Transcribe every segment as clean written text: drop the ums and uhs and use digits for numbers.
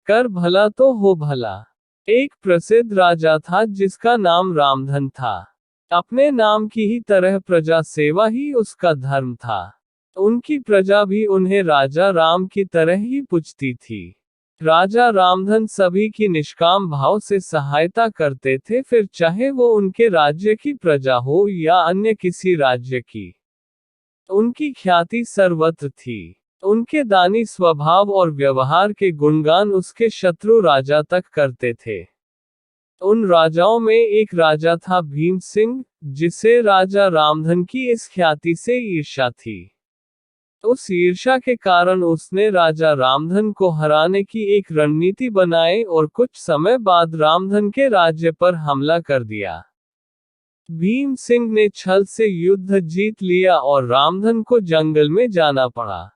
कर भला तो हो भला। एक प्रसिद्ध राजा था जिसका नाम रामधन था। अपने नाम की ही तरह प्रजा सेवा ही उसका धर्म था। उनकी प्रजा भी उन्हें राजा राम की तरह ही पूजती थी। राजा रामधन सभी की निष्काम भाव से सहायता करते थे, फिर चाहे वो उनके राज्य की प्रजा हो या अन्य किसी राज्य की। उनकी ख्याति सर्वत्र थी। उनके दानी स्वभाव और व्यवहार के गुणगान उसके शत्रु राजा तक करते थे। उन राजाओं में एक राजा था भीम सिंह, जिसे राजा रामधन की इस ख्याति से ईर्ष्या थी। उस ईर्ष्या के कारण उसने राजा रामधन को हराने की एक रणनीति बनाई और कुछ समय बाद रामधन के राज्य पर हमला कर दिया। भीम सिंह ने छल से युद्ध जीत लिया और रामधन को जंगल में जाना पड़ा।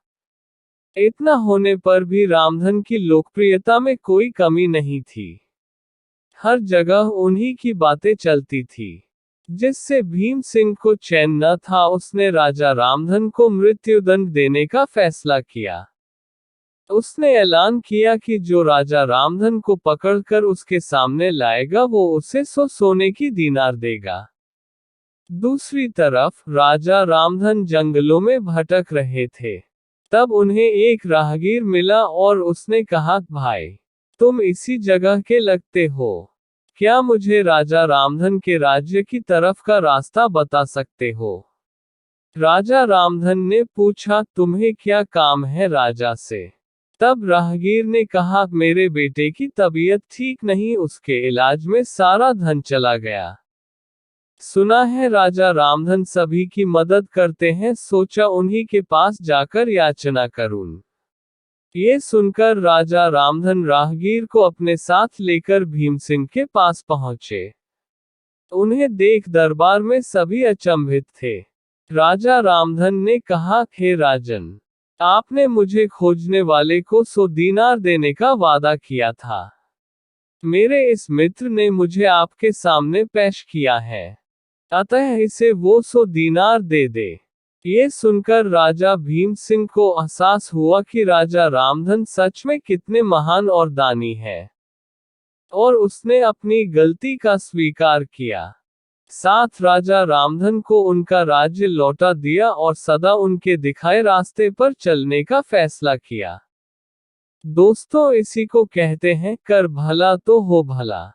इतना होने पर भी रामधन की लोकप्रियता में कोई कमी नहीं थी। हर जगह उन्हीं की बातें चलती थी, जिससे भीम सिंह को चैन न था। उसने राजा रामधन को मृत्युदंड देने का फैसला किया। उसने ऐलान किया कि जो राजा रामधन को पकड़कर उसके सामने लाएगा वो उसे 100 सोने की दीनार देगा। दूसरी तरफ राजा रामधन जंगलों में भटक रहे थे। तब उन्हें एक राहगीर मिला और उसने कहा, भाई, तुम इसी जगह के लगते हो। क्या मुझे राजा रामधन के राज्य की तरफ का रास्ता बता सकते हो? राजा रामधन ने पूछा, तुम्हें क्या काम है राजा से? तब राहगीर ने कहा, मेरे बेटे की तबीयत ठीक नहीं, उसके इलाज में सारा धन चला गया। सुना है राजा रामधन सभी की मदद करते हैं, सोचा उन्हीं के पास जाकर याचना करूं। ये सुनकर राजा रामधन राहगीर को अपने साथ लेकर भीम सिंह के पास पहुंचे। उन्हें देख दरबार में सभी अचंभित थे। राजा रामधन ने कहा, हे राजन, आपने मुझे खोजने वाले को 100 दीनार देने का वादा किया था। मेरे इस मित्र ने मुझे आपके सामने पेश किया है, अतः इसे वो 100 दीनार दे दे। ये सुनकर राजा भीम सिंह को एहसास हुआ कि राजा रामधन सच में कितने महान और दानी है, और उसने अपनी गलती का स्वीकार किया। साथ राजा रामधन को उनका राज्य लौटा दिया और सदा उनके दिखाए रास्ते पर चलने का फैसला किया। दोस्तों, इसी को कहते हैं कर भला तो हो भला।